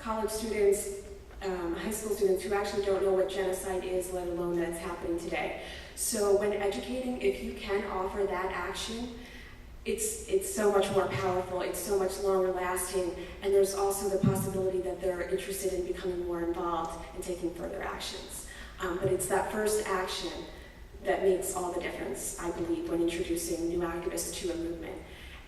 college students, high school students who actually don't know what genocide is, let alone that it's happening today. So when educating, if you can offer that action, it's so much more powerful, it's so much longer lasting, and there's also the possibility that they're interested in becoming more involved and taking further actions. But it's that first action that makes all the difference, I believe, when introducing new activists to a movement.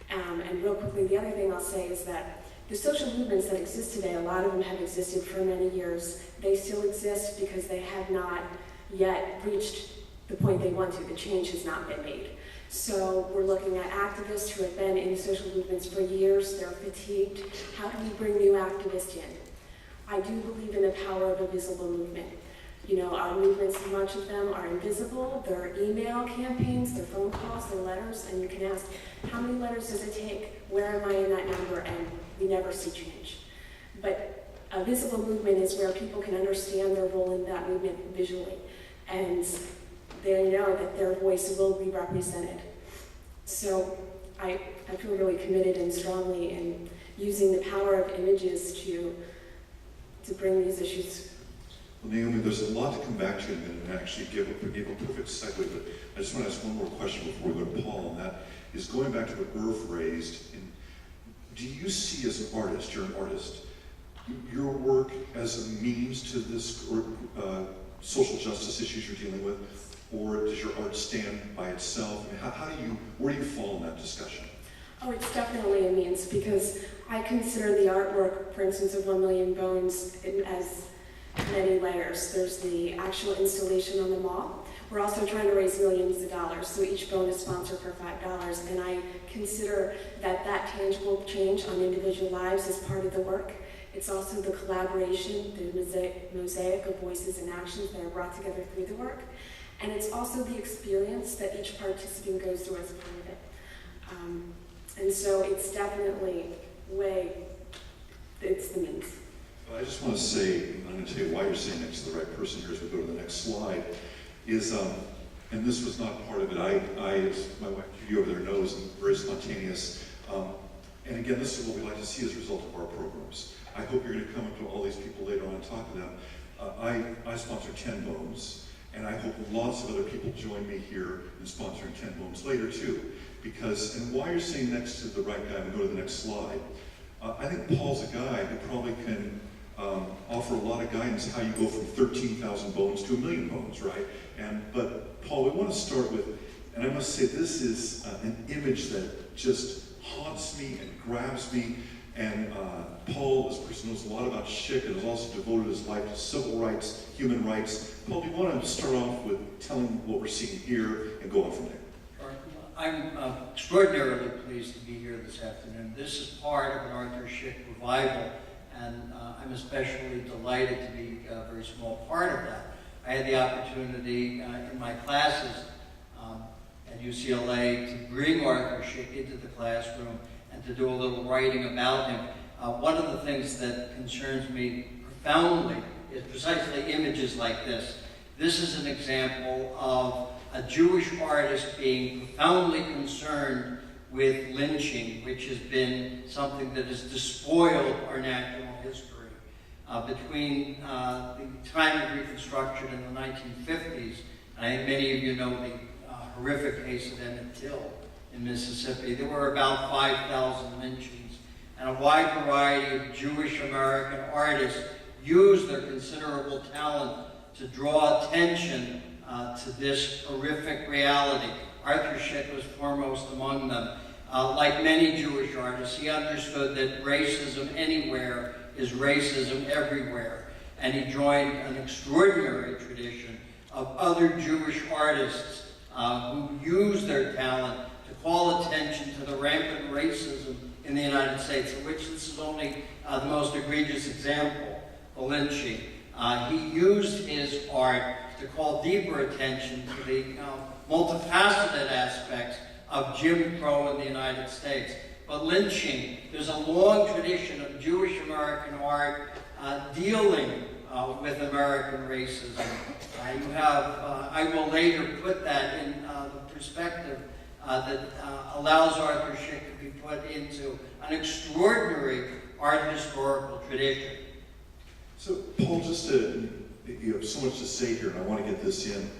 And real quickly, the other thing I'll say is that the social movements that exist today, a lot of them have existed for many years. They still exist because they have not yet reached the point they want to. The change has not been made. So we're looking at activists who have been in social movements for years. They're fatigued. How do we bring new activists in? I do believe in the power of a visible movement. You know, our movements, much of them are invisible. They're email campaigns, they're phone calls, they're letters, and you can ask, how many letters does it take? Where am I in that number? And we never see change. But a visible movement is where people can understand their role in that movement visually, and they know that their voice will be represented. So I feel really committed and strongly in using the power of images to bring these issues. Well, Naomi, there's a lot to come back to in a minute and actually give a perfect segue, but I just want to ask one more question before we go to Paul, and that is going back to what Irv raised. Do you see as an artist, you're an artist, your work as a means to this social justice issues you're dealing with, or does your art stand by itself? I mean, where do you fall in that discussion? Oh, it's definitely a means, because I consider the artwork, for instance, of 1 Million Bones as many layers. There's the actual installation on the mall. We're also trying to raise millions of dollars, so each bone is sponsored for $5, and I consider that tangible change on individual lives is part of the work. It's also the collaboration, the mosaic of voices and actions that are brought together through the work, and it's also the experience that each participant goes through as part of it. And so it's definitely it's the means. I just want to say, I'm going to tell you why you're saying next to the right person here as we go to the next slide, is, and this was not part of it, I as my wife Judy over there knows, and very spontaneous, and again, this is what we like to see as a result of our programs. I hope you're going to come up to all these people later on and talk to them. I sponsor 10 Bones, and I hope lots of other people join me here in sponsoring 10 Bones later too, because, and why you're saying next to the right guy, we go to the next slide, I think Paul's a guy who probably can offer a lot of guidance how you go from 13,000 bones to 1 million bones, right? But Paul, we want to start with, and I must say this is an image that just haunts me and grabs me, and Paul, this person knows a lot about Szyk and has also devoted his life to civil rights, human rights. Paul, do you want to start off with telling what we're seeing here and go on from there? I'm extraordinarily pleased to be here this afternoon. This is part of an Arthur Szyk revival, and I'm especially delighted to be a very small part of that. I had the opportunity in my classes at UCLA to bring Arthur Szyk into the classroom and to do a little writing about him. One of the things that concerns me profoundly is precisely images like this. This is an example of a Jewish artist being profoundly concerned with lynching, which has been something that has despoiled our national history. Between the time of Reconstruction in the 1950s, and I think many of you know the horrific case of Emmett Till in Mississippi, there were about 5,000 lynchings, and a wide variety of Jewish American artists used their considerable talent to draw attention to this horrific reality. Arthur Szyk was foremost among them. Like many Jewish artists, he understood that racism anywhere is racism everywhere. And he joined an extraordinary tradition of other Jewish artists who used their talent to call attention to the rampant racism in the United States, of which this is only the most egregious example, the lynching. He used his art to call deeper attention to the multifaceted aspects of Jim Crow in the United States. But lynching, there's a long tradition of Jewish American art dealing with American racism. You have, I will later put that in the perspective that allows Arthur Szyk to be put into an extraordinary art historical tradition. So, Paul, you have so much to say here, and I want to get this in.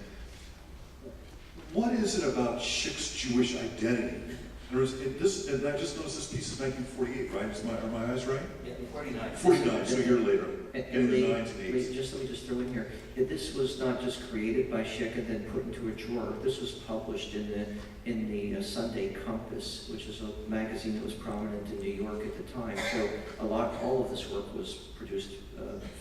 What is it about Szyk's Jewish identity? And I just noticed this piece is 1948, right? Are my eyes right? Yeah, 49. 49, so a year later. And Getting the 9s and 8s. let me just throw in here. This was not just created by Szyk and then put into a drawer. This was published in the Sunday Compass, which is a magazine that was prominent in New York at the time. So all of this work was produced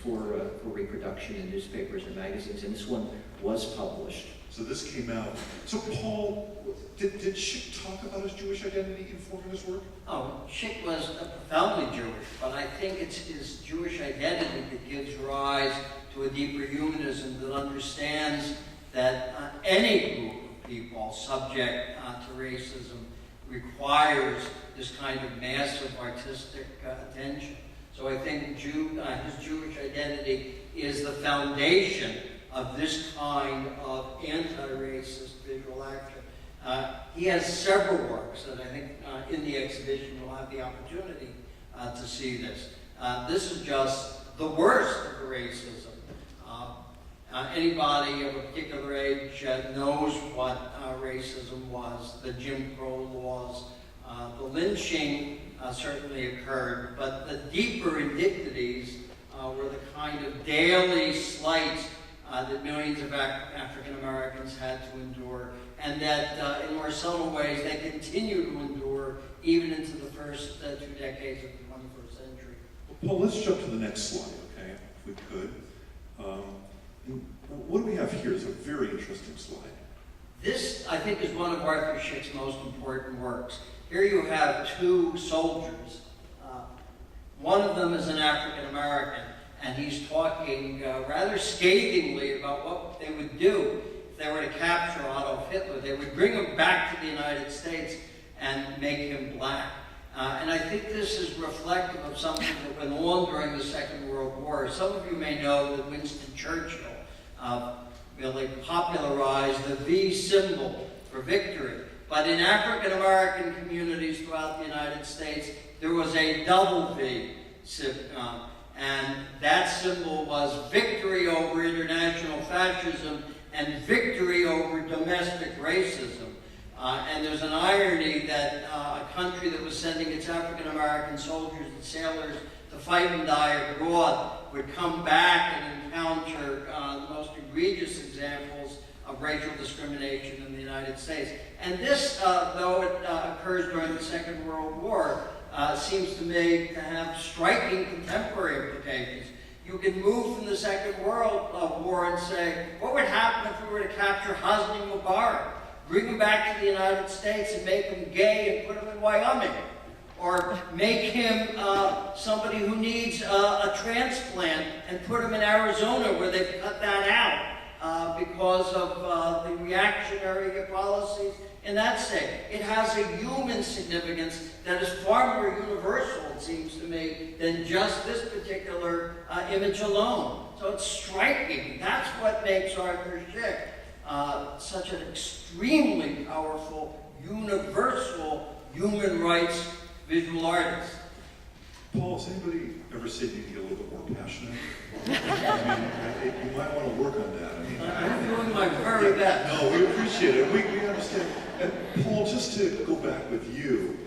for reproduction in newspapers and magazines, and this one was published. So this came out. So Paul, did Szyk talk about his Jewish identity in forming his work? Oh, Szyk was profoundly Jewish, but I think it's his Jewish identity that gives rise to a deeper humanism that understands that any group of people subject to racism requires this kind of massive artistic attention. So I think his Jewish identity is the foundation of this kind of anti-racist visual action. He has several works that I think in the exhibition you'll have the opportunity to see this. This is just the worst of the racism. Anybody of a particular age knows what racism was, the Jim Crow laws. The lynching certainly occurred, but the deeper indignities were the kind of daily slights that millions of African Americans had to endure, and that in more subtle ways they continue to endure even into the first 2 decades of the 21st century. Well, Paul, let's jump to the next slide, okay, if we could. What do we have here? It's a very interesting slide. This, I think, is one of Arthur Szyk's most important works. Here you have 2 soldiers. One of them is an African American, and he's talking rather scathingly about what they would do if they were to capture Adolf Hitler. They would bring him back to the United States and make him black. And I think this is reflective of something that went on during the Second World War. Some of you may know that Winston Churchill really popularized the V symbol for victory. But in African American communities throughout the United States, there was a double V, and that symbol was victory over international fascism and victory over domestic racism. And there's an irony that a country that was sending its African American soldiers and sailors to fight and die abroad would come back and encounter the most egregious examples of racial discrimination in the United States. And this, though it occurs during the Second World War, seems to me to have striking contemporary implications. You can move from the Second World War and say, what would happen if we were to capture Hosni Mubarak, bring him back to the United States and make him gay and put him in Wyoming? Or make him somebody who needs a transplant and put him in Arizona where they've cut that out because of the reactionary policies in that state. It has a human significance that is far more universal, it seems to me, than just this particular image alone. So it's striking. That's what makes Arthur Szyk such an extremely powerful, universal human rights visual artist. Paul, has anybody ever said you can get a little bit more passionate? You might want to work on that. I'm doing my very best. No, we appreciate it. We understand. And Paul, just to go back with you,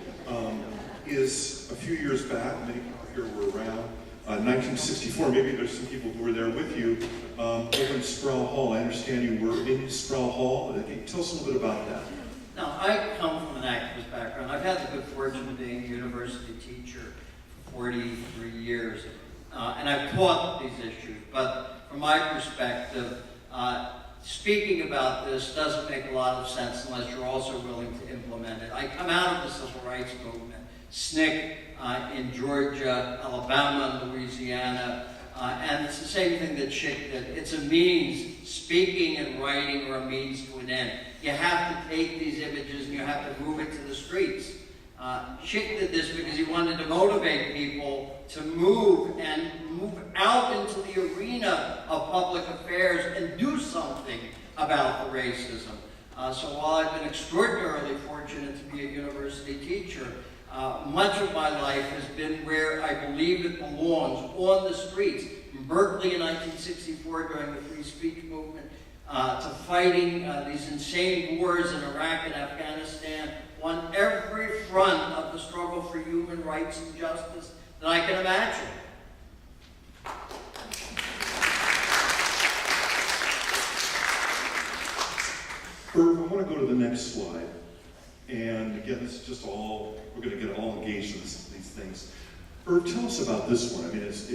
is a few years back, many people here were around, 1964, maybe there's some people who were there with you, over in Sproul Hall. I understand you were in Sproul Hall. Can you tell us a little bit about that? Now, I come from an activist background. I've had the good fortune of being a university teacher for 43 years, and I've taught these issues. But from my perspective, speaking about this doesn't make a lot of sense unless you're also willing to implement it. I come out of the civil rights movement, SNCC in Georgia, Alabama, and Louisiana, and it's the same thing that Szyk did. It's a means, speaking and writing are a means to an end. You have to take these images and you have to move it to the streets. Szyk did this because he wanted to motivate people to move out into the arena of public affairs and do something about the racism. So while I've been extraordinarily fortunate to be a university teacher, Much of my life has been where I believe it belongs, on the streets. From Berkeley in 1964 during the free speech movement, to fighting these insane wars in Iraq and Afghanistan, on every front of the struggle for human rights and justice that I can imagine. Irv, I want to go to the next slide. And again, this is just all, we're going to get all engaged in these things. Irv, tell us about this one. I mean, it's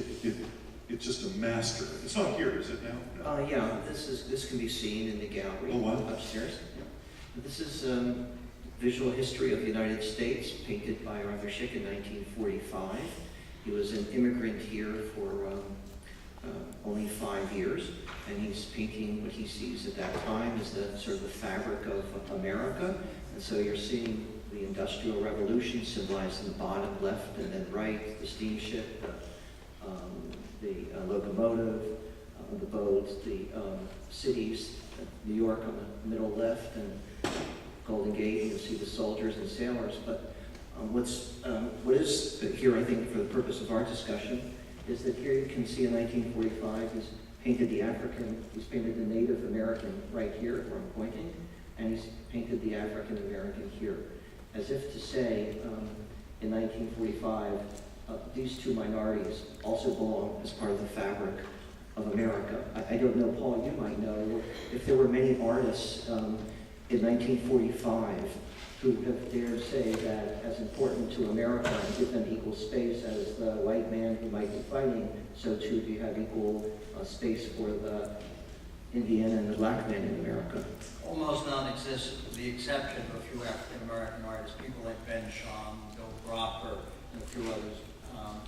just a master. It's not here, is it now? No. Yeah, this can be seen in the gallery upstairs. Yeah. This is visual history of the United States, painted by Arthur Szyk in 1945. He was an immigrant here for only 5 years, and he's painting what he sees at that time as the sort of the fabric of America. And so you're seeing the Industrial Revolution symbolized in the bottom left and then right, the steamship, the locomotive, the boat, the cities, New York on the middle left, and Golden Gate, you'll see the soldiers and sailors. But what is here, I think, for the purpose of our discussion, is that here you can see in 1945 he's painted the Native American right here where I'm pointing, and he's painted the African American here, as if to say, in 1945, these two minorities also belong as part of the fabric of America. I don't know, Paul, you might know, if there were many artists in 1945 who have dared say that as important to America and give them equal space as the white man who might be fighting, so too do you have equal space for the Indian and the black man in America. Almost non-existent, with the exception of a few African-American artists, people like Ben Sham, Bill Brocker, and a few others.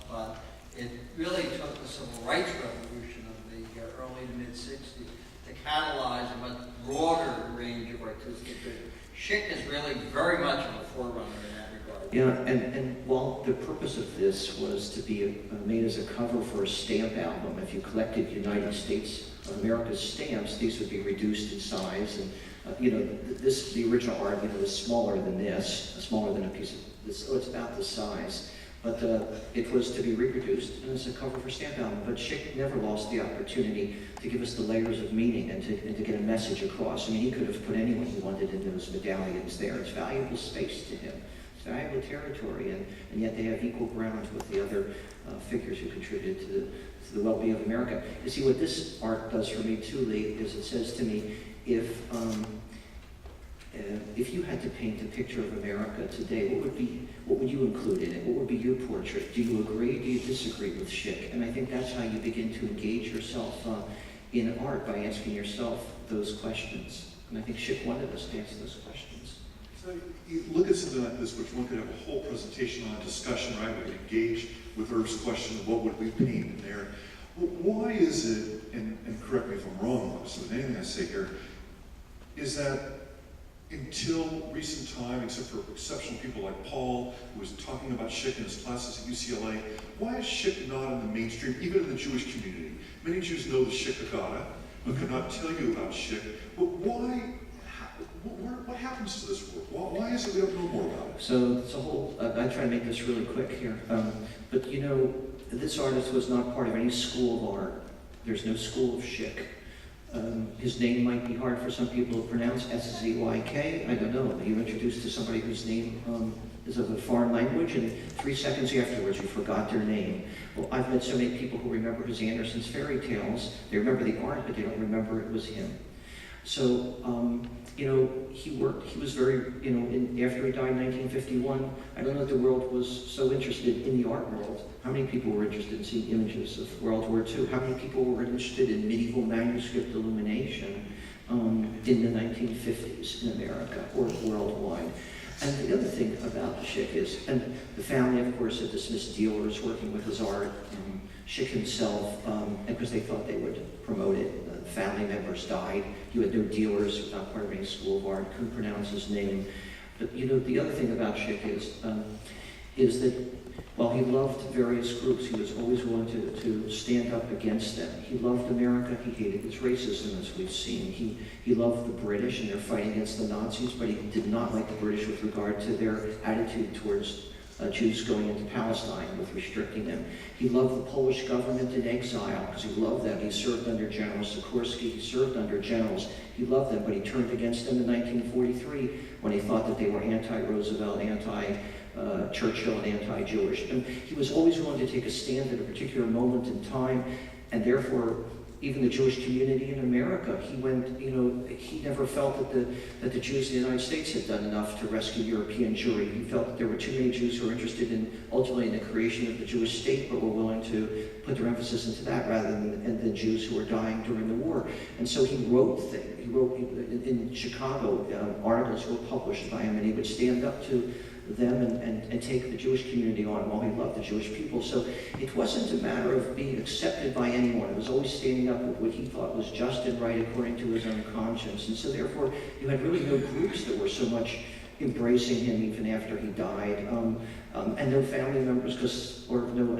But it really took the civil rights revolution of the early to mid-60s to catalyze a much broader range of artistic vision. Szyk is really very much of a forerunner in that regard. Yeah, and while the purpose of this was to be made as a cover for a stamp album, if you collected United States of America's stamps, these would be reduced in size. And the original art, is smaller than this, smaller than a piece of this, so it's about this size. But it was to be reproduced and as a cover for stamp album. But Szyk never lost the opportunity to give us the layers of meaning and to get a message across. I mean, he could have put anyone he wanted in those medallions there. It's valuable space to him. It's valuable territory, and yet they have equal ground with the other figures who contributed to the well-being of America. You see, what this art does for me too, Lee, is it says to me, if you had to paint a picture of America today, what would you include in it? What would be your portrait? Do you agree? Do you disagree with Szyk? And I think that's how you begin to engage yourself in art, by asking yourself those questions. And I think Szyk wanted us to answer those questions. So you look at something like this, which one could have a whole presentation on, a discussion, right? We could engage with Irv's question, what would we paint in there? Well, why is it, and correct me if I'm wrong, obviously, with anything I say here, is that until recent time, except for exceptional people like Paul, who was talking about Szyk in his classes at UCLA, why is Szyk not in the mainstream, even in the Jewish community? Many Jews know the Szyk Haggadah, but could not tell you about Szyk. But why? What happens to this work? Why is it we don't know more about it? So it's a whole, I try to make this really quick here. But this artist was not part of any school of art. There's no school of Szyk. His name might be hard for some people to pronounce, S-Z-Y-K, I don't know. You're introduced to somebody whose name is of a foreign language, and 3 seconds afterwards you forgot their name. Well, I've met so many people who remember his Andersen's fairy tales. They remember the art, but they don't remember it was him. So, he was very, after he died in 1951, I don't know if the world was so interested in the art world. How many people were interested in seeing images of World War II? How many people were interested in medieval manuscript illumination in the 1950s in America or worldwide? And the other thing about Szyk is, and the family, of course, had dismissed dealers working with his art. Szyk himself, because they thought they would promote it, family members died. You had no dealers, not part of any school of art, couldn't pronounce his name. But the other thing about Szyk is that while he loved various groups, he was always willing to stand up against them. He loved America, he hated its racism, as we've seen. He loved the British and their fight against the Nazis, but he did not like the British with regard to their attitude towards Jews going into Palestine, with restricting them. He loved the Polish government in exile because he loved them. He served under General Sikorsky. He served under generals. He loved them, but he turned against them in 1943 when he thought that they were anti-Roosevelt, anti-Churchill, and anti-Jewish. And he was always willing to take a stand at a particular moment in time, and therefore, even the Jewish community in America, he never felt that the Jews in the United States had done enough to rescue European Jewry. He felt that there were too many Jews who were interested ultimately in the creation of the Jewish state, but were willing to put their emphasis into that rather than the Jews who were dying during the war. And so he wrote things. He wrote in Chicago, articles were published by him, and he would stand up to them and take the Jewish community on while he loved the Jewish people. So it wasn't a matter of being accepted by anyone. It was always standing up with what he thought was just and right according to his own conscience. And so therefore, you had really no groups that were so much embracing him even after he died. And no family members, I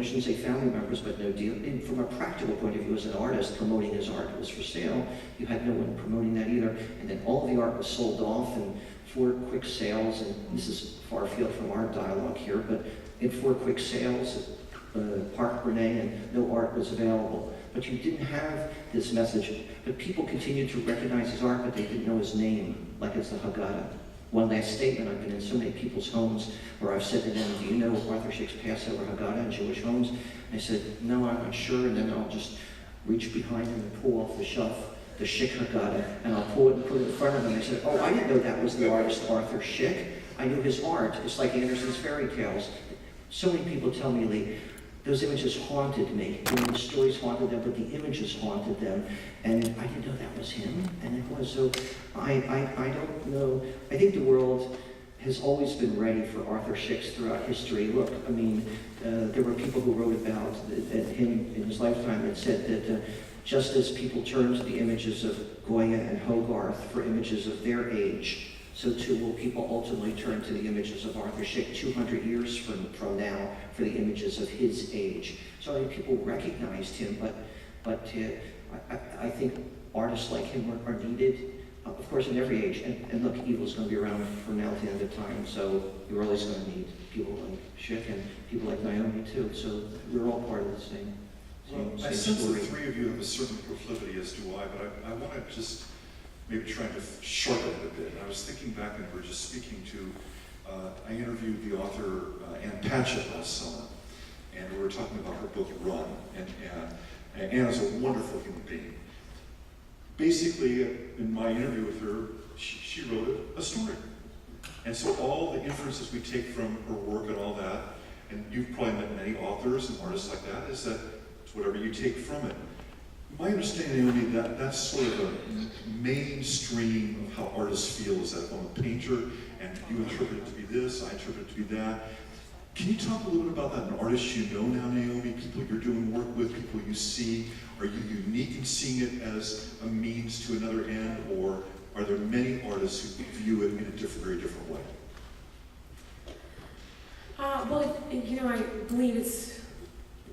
shouldn't say family members, but no deal. And from a practical point of view, as an artist, promoting his art was for sale. You had no one promoting that either. And then all the art was sold off in 4 quick sales, and this is far afield from our dialogue here, but in 4 quick sales at Park Renee, and no art was available. But you didn't have this message. But people continued to recognize his art, but they didn't know his name, like it's the Haggadah. One last statement, I've been in so many people's homes where I've said to them, do you know Arthur Szyk's Passover Haggadah in Jewish homes? And they said, no, I'm not sure, and then I'll just reach behind them and pull off the shelf the Szyk Haggadah, and I'll pull it and put it in front of them. They said, oh, I didn't know that was the artist Arthur Szyk. I knew his art. It's like Andersen's fairy tales. So many people tell me, Lee, those images haunted me. The stories haunted them, but the images haunted them. And I didn't know that was him, and it was. So I don't know. I think the world has always been ready for Arthur Szyk throughout history. Look, I mean, there were people who wrote about him in his lifetime that said that just as people turn to the images of Goya and Hogarth for images of their age, so too will people ultimately turn to the images of Arthur Szyk 200 years from now for the images of his age. So I think people recognized him, but I think artists like him are needed, of course, in every age. And look, evil is going to be around from now to the end of time, so you're always going to need people like Szyk and people like Naomi too. So we're all part of the same. Well, I sense the 3 of you have a certain proclivity, as do I, but I want to just maybe try to sharpen it a bit. I was thinking back when we were just speaking to, I interviewed the author Ann Patchett last summer, and we were talking about her book Run, and Ann is a wonderful human being. Basically, in my interview with her, she wrote a story. And so all the inferences we take from her work and all that, and you've probably met many authors and artists like that, is that it's whatever you take from it. My understanding, Naomi, that's sort of a mainstream of how artists feel, is that if I'm a painter and you interpret it to be this, I interpret it to be that. Can you talk a little bit about that, an artist you know now, Naomi, people you're doing work with, people you see? Are you unique in seeing it as a means to another end, or are there many artists who view it in a very different way? Well, I believe it's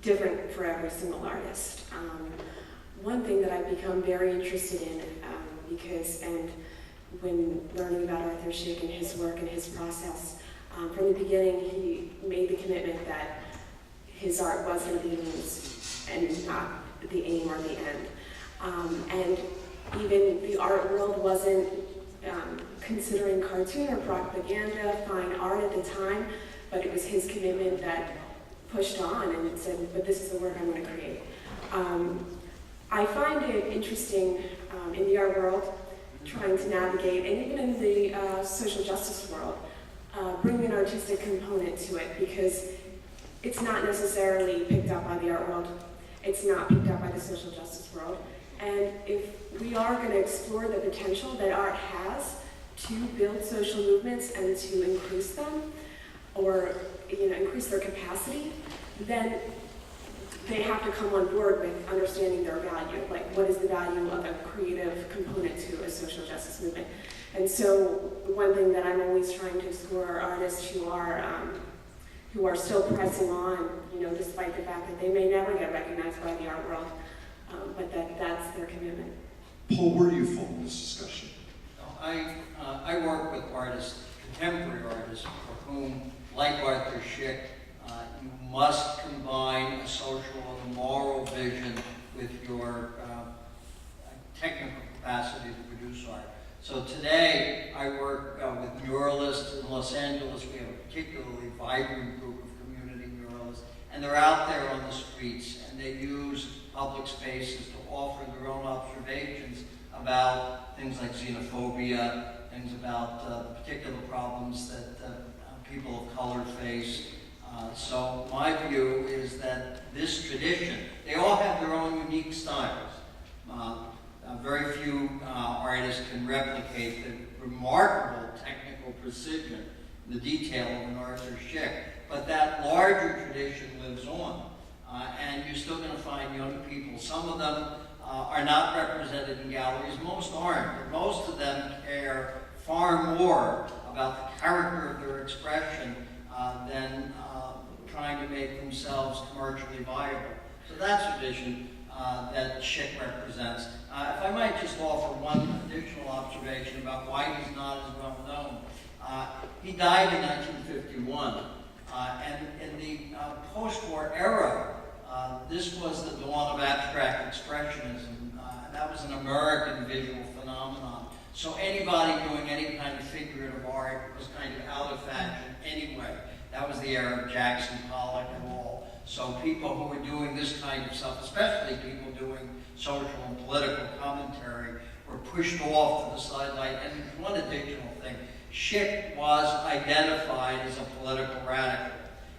different for every single artist. One thing that I've become very interested in, and when learning about Arthur Szyk and his work and his process, from the beginning he made the commitment that his art was going to be a means and not the aim or the end. And even the art world wasn't considering cartoon or propaganda fine art at the time, but it was his commitment that pushed on and said, but this is the work I'm going to create. I find it interesting in the art world, trying to navigate, and even in the social justice world, bring an artistic component to it, because it's not necessarily picked up by the art world. It's not picked up by the social justice world. And if we are going to explore the potential that art has to build social movements and to increase them, or increase their capacity, then they have to come on board with understanding their value. Like, what is the value of a creative component to a social justice movement? And so one thing that I'm always trying to explore are artists who are still pressing on, despite the fact that they may never get recognized by the art world, but that's their commitment. Paul, where do you fall in this discussion? I work with artists, contemporary artists, for whom like Arthur Szyk, you must combine a social and a moral vision with your technical capacity to produce art. So today, I work with muralists in Los Angeles. We have a particularly vibrant group of community muralists, and they're out there on the streets, and they use public spaces to offer their own observations about things like xenophobia, things about the particular problems that people of color face. So my view is that this tradition, they all have their own unique styles. Very few artists can replicate the remarkable technical precision, the detail of an Arthur Szyk, but that larger tradition lives on. And you're still going to find young people. Some of them are not represented in galleries. Most aren't, but most of them care far more about the character of their expression than trying to make themselves commercially viable. So that's a tradition that Szyk represents. If I might just offer one additional observation about why he's not as well known. He died in 1951, and in the post-war era, this was the dawn of abstract expressionism. That was an American visual phenomenon. So anybody doing any kind of figurative art was kind of out of fashion anyway. That was the era of Jackson Pollock and all. So people who were doing this kind of stuff, especially people doing social and political commentary, were pushed off to the sideline. And one additional thing, Szyk was identified as a political radical.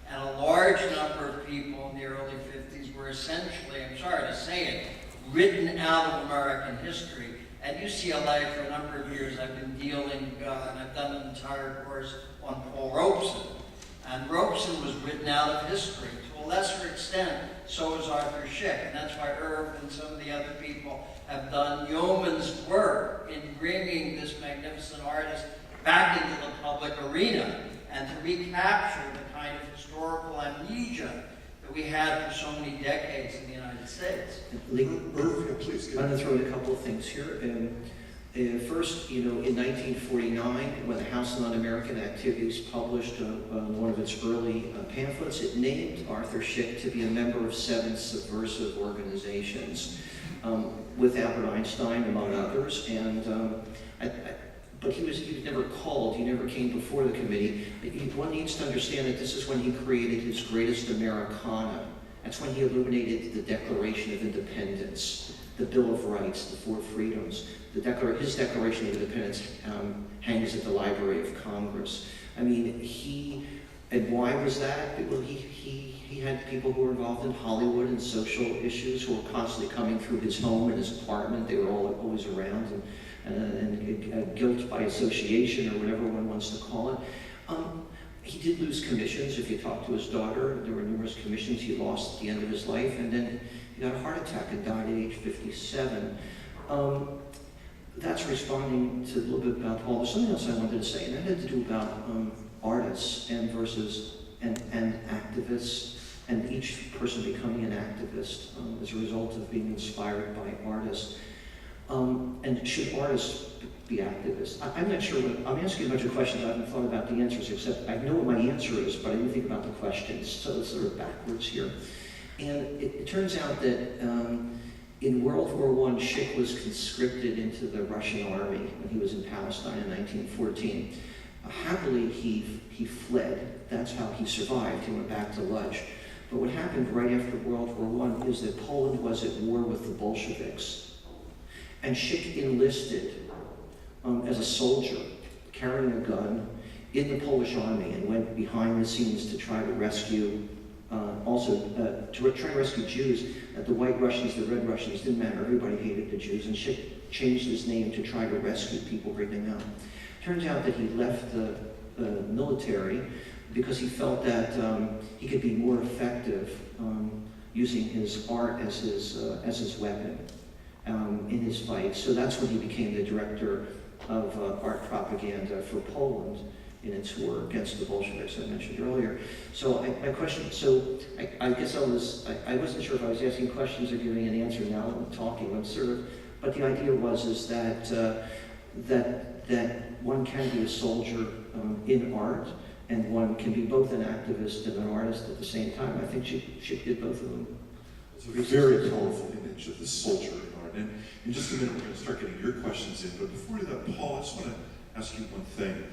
And a large number of people in the early 50s were essentially, I'm sorry to say it, written out of American history. At UCLA for a number of years I've been dealing, and I've done an entire course on Paul Robeson. And Robeson was written out of history. To a lesser extent, so is Arthur Szyk. And that's why Irv and some of the other people have done yeoman's work in bringing this magnificent artist back into the public arena and to recapture the kind of historical amnesia that we had for so many decades in the United States. Irv, please. I'm going to throw in a couple of things here. First, in 1949, when the House on Un-American Activities published one of its early pamphlets, it named Arthur Szyk to be a member of 7 subversive organizations, with Albert Einstein, among others. And but he was never called, he never came before the committee. One needs to understand that this is when he created his greatest Americana. That's when he illuminated the Declaration of Independence, the Bill of Rights, the 4 freedoms. His Declaration of Independence hangs at the Library of Congress. I mean, and why was that? Well, he had people who were involved in Hollywood and social issues who were constantly coming through his home and his apartment. They were always around, and guilt by association, or whatever one wants to call it. He did lose commissions. If you talk to his daughter, there were numerous commissions he lost at the end of his life, and then he got a heart attack and died at age 57. That's responding to a little bit about Paul. There's something else I wanted to say, and that had to do about artists and activists, and each person becoming an activist as a result of being inspired by artists. And should artists be activists? I'm not sure I'm asking a bunch of questions. I haven't thought about the answers, except I know what my answer is, but I didn't think about the questions, so it's sort of backwards here. And it turns out that in World War I, Szyk was conscripted into the Russian army when he was in Palestine in 1914. Happily, he fled. That's how he survived. He went back to Lodz. But what happened right after World War I is that Poland was at war with the Bolsheviks. And Szyk enlisted as a soldier, carrying a gun, in the Polish army, and went behind the scenes to try to rescue, to try to rescue Jews. The white Russians, the red Russians, didn't matter. Everybody hated the Jews, and Szyk changed his name to try to rescue people, bring them out. Turns out that he left the military because he felt that he could be more effective using his art as his weapon in his fight. So that's when he became the director of art propaganda for Poland in its war against the Bolsheviks I mentioned earlier. So my question, I guess I wasn't sure if I was asking questions or giving an answer. Now I'm talking, but the idea is that one can be a soldier in art, and one can be both an activist and an artist at the same time. I think she did both of them. It's a very powerful image of the soldier in art. And in just a minute, we're going to start getting your questions in. But before we do that, Paul, I just want to ask you one thing.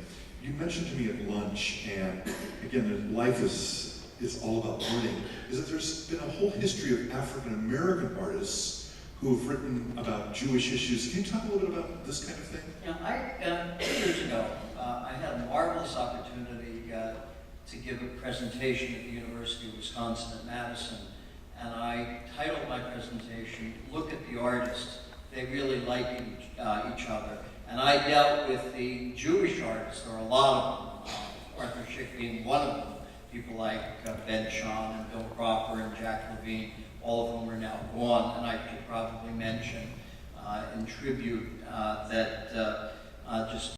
You mentioned to me at lunch, and again, that life is all about learning, is that there's been a whole history of African-American artists who have written about Jewish issues. Can you talk a little bit about this kind of thing? Yeah, 2 years ago, I had a marvelous opportunity to give a presentation at the University of Wisconsin at Madison, and I titled my presentation, "Look at the Artists. They really like each other." And I dealt with the Jewish artists. There are a lot of them, Arthur Szyk being one of them. People like Ben Shahn and Bill Cropper and Jack Levine, all of whom are now gone. And I should probably mention in tribute that just